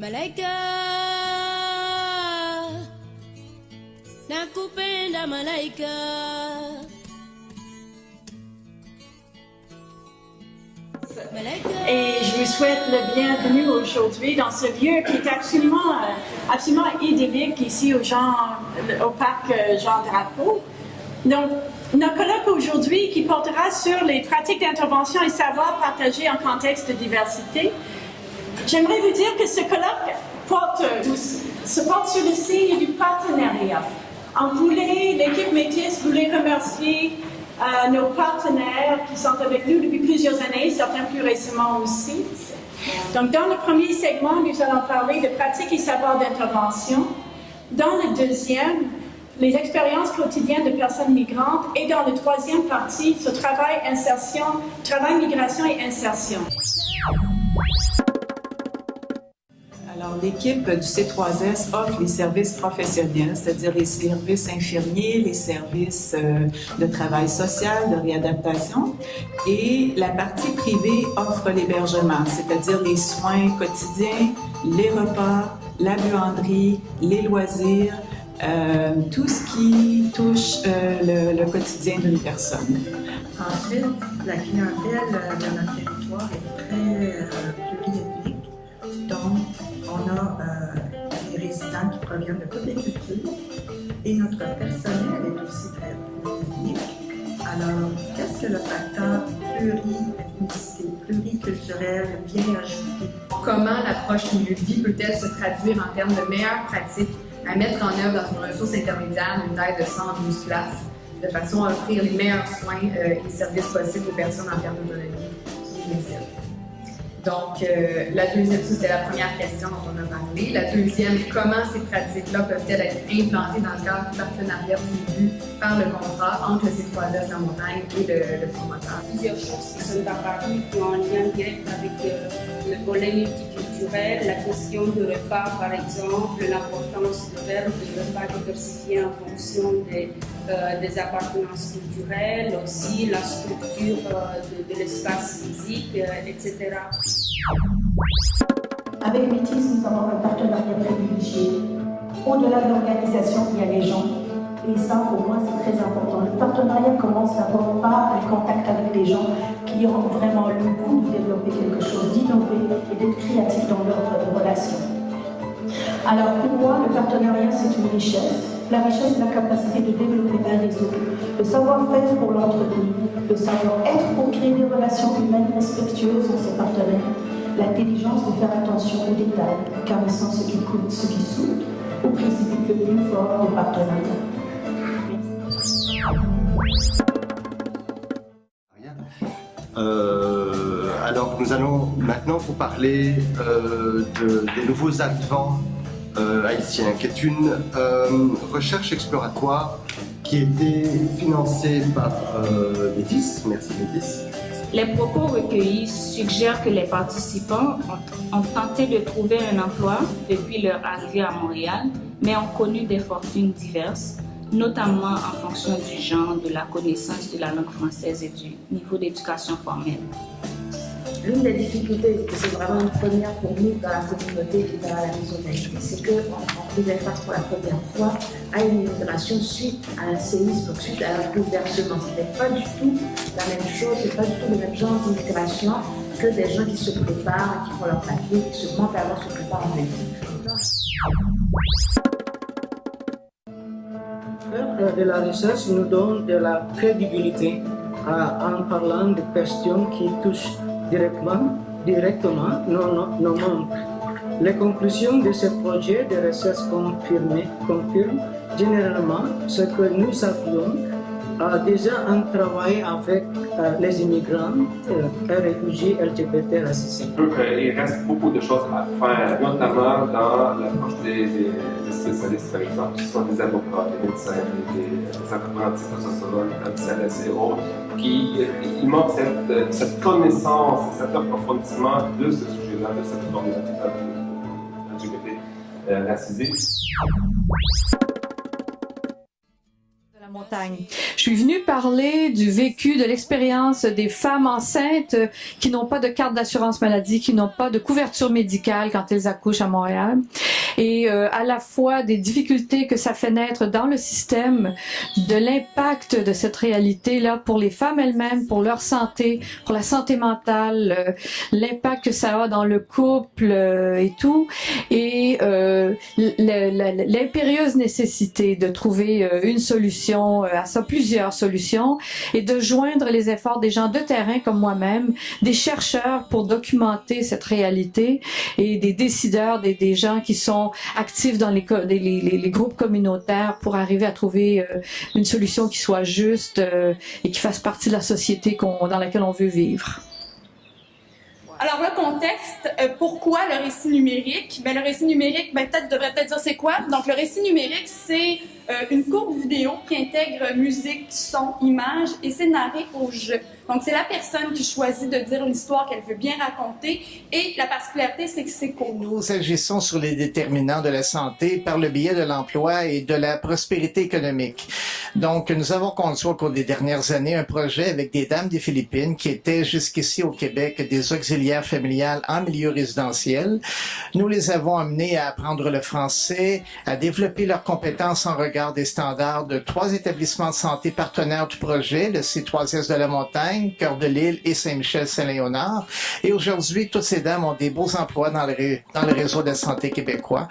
Malaika, nakupenda malaika. Et je vous souhaite le bienvenue aujourd'hui dans ce lieu qui est absolument idyllique ici au parc Jean Drapeau. Donc, notre colloque aujourd'hui qui portera sur les pratiques d'intervention et savoirs partagés en contexte de diversité. J'aimerais vous dire que ce colloque se porte sur le signe du partenariat. L'équipe Métis voulait remercier nos partenaires qui sont avec nous depuis plusieurs années, certains plus récemment aussi. Donc, dans le premier segment, nous allons parler de pratiques et savoirs d'intervention. Dans le deuxième, les expériences quotidiennes de personnes migrantes. Et dans la troisième partie, ce travail, migration et insertion. Alors, l'équipe du C3S offre les services professionnels, c'est-à-dire les services infirmiers, les services de travail social, de réadaptation. Et la partie privée offre l'hébergement, c'est-à-dire les soins quotidiens, les repas, la buanderie, les loisirs, tout ce qui touche le quotidien d'une personne. Ensuite, la clientèle de notre territoire est très pluriethnique. Donc, on a des résidents qui proviennent de toutes les cultures et notre personnel est aussi très pluriethnique. Alors, qu'est-ce que le facteur pluriethnicité, pluriculturel vient ajouter? Comment l'approche milieu de vie peut-elle se traduire en termes de meilleures pratiques à mettre en œuvre dans une ressource intermédiaire d'une taille de 112 places, de façon à offrir les meilleurs soins et services possibles aux personnes en termes d'autonomie qui les désirent. Donc, la deuxième, ça c'était la première question dont on a parlé. La deuxième, comment ces pratiques-là peuvent-elles être implantées dans le cadre du partenariat prévu par le contrat entre le C3S La Montagne et le promoteur? Plusieurs choses qui sont apparues qui ont un lien direct avec le volet multiculturel, la question du repas par exemple, l'importance de faire des repas diversifiés en fonction des appartenances culturelles, aussi la structure de l'espace physique, etc. Avec Métis, nous avons un partenariat privilégié. Au-delà de l'organisation, il y a les gens. Et ça, pour moi, c'est très important. Le partenariat commence d'abord par un contact avec des gens qui ont vraiment le goût de développer quelque chose, d'innover et d'être créatifs dans leur relation. Alors, pour moi, le partenariat, c'est une richesse. La richesse, c'est la capacité de développer un réseau, le savoir-faire pour l'entretenir, le savoir-être pour créer des relations humaines respectueuses entre ses partenaires, l'intelligence de faire attention aux détails, caressant ce qui coûte, ce qui soude, au précipite le plus fort des partenariats. Alors, nous allons maintenant vous parler des nouveaux arrivants haïtiens, qui est une recherche exploratoire qui a été financée par Métis. Merci Métis. Les propos recueillis suggèrent que les participants ont tenté de trouver un emploi depuis leur arrivée à Montréal, mais ont connu des fortunes diverses, notamment en fonction du genre, de la connaissance de la langue française et du niveau d'éducation formelle. L'une des difficultés, et c'est vraiment une première pour nous dans la communauté et dans la maison d'Haïti, c'est qu'on faisait face pour la première fois à une immigration suite à un séisme, donc suite à un bouleversement. Ce n'était pas du tout la même chose, ce n'est pas du tout le même genre d'immigration que des gens qui se préparent, qui font leur papier, qui mentalement se préparent en Haïti. Faire de la recherche nous donne de la crédibilité en parlant de questions qui touchent directement nos membres. Les conclusions de ce projet de recherche confirment généralement ce que nous savions déjà en travaillant avec les immigrants et réfugiés LGBT racisés. Il reste beaucoup de choses à faire, notamment dans l'approche des spécialistes, par exemple, qui sont des avocats, des médecins, des accompagnants psychosociologues, des CLS et autres, il manque cette connaissance, cet approfondissement de ce sujet-là, de cette problématique De LGBT racisée. la montagne. Je suis venue parler du vécu, de l'expérience des femmes enceintes qui n'ont pas de carte d'assurance maladie, qui n'ont pas de couverture médicale quand elles accouchent à Montréal, et à la fois des difficultés que ça fait naître dans le système, de l'impact de cette réalité-là pour les femmes elles-mêmes, pour leur santé, pour la santé mentale, l'impact que ça a dans le couple et tout, et l'impérieuse nécessité de trouver une solution à ça, plusieurs solutions, et de joindre les efforts des gens de terrain comme moi-même, des chercheurs pour documenter cette réalité, et des décideurs, des gens qui sont actifs dans les groupes communautaires pour arriver à trouver une solution qui soit juste et qui fasse partie de la société dans laquelle on veut vivre. Alors le contexte, pourquoi le récit numérique? Le récit numérique, devrait peut-être dire c'est quoi? Donc le récit numérique, c'est une courte vidéo qui intègre musique, son, image et c'est narré au jeu. Donc c'est la personne qui choisit de dire une histoire qu'elle veut bien raconter et la particularité, c'est que c'est court. Nous agissons sur les déterminants de la santé par le biais de l'emploi et de la prospérité économique. Donc nous avons conçu au cours des dernières années un projet avec des dames des Philippines qui étaient jusqu'ici au Québec des auxiliaires familiales en milieu résidentiel. Nous les avons amenées à apprendre le français, à développer leurs compétences en regard des standards de 3 établissements de santé partenaires du projet, le C3S de la Montagne, Cœur de l'Île et Saint-Michel-Saint-Léonard. Et aujourd'hui, toutes ces dames ont des beaux emplois dans le réseau de la santé québécois.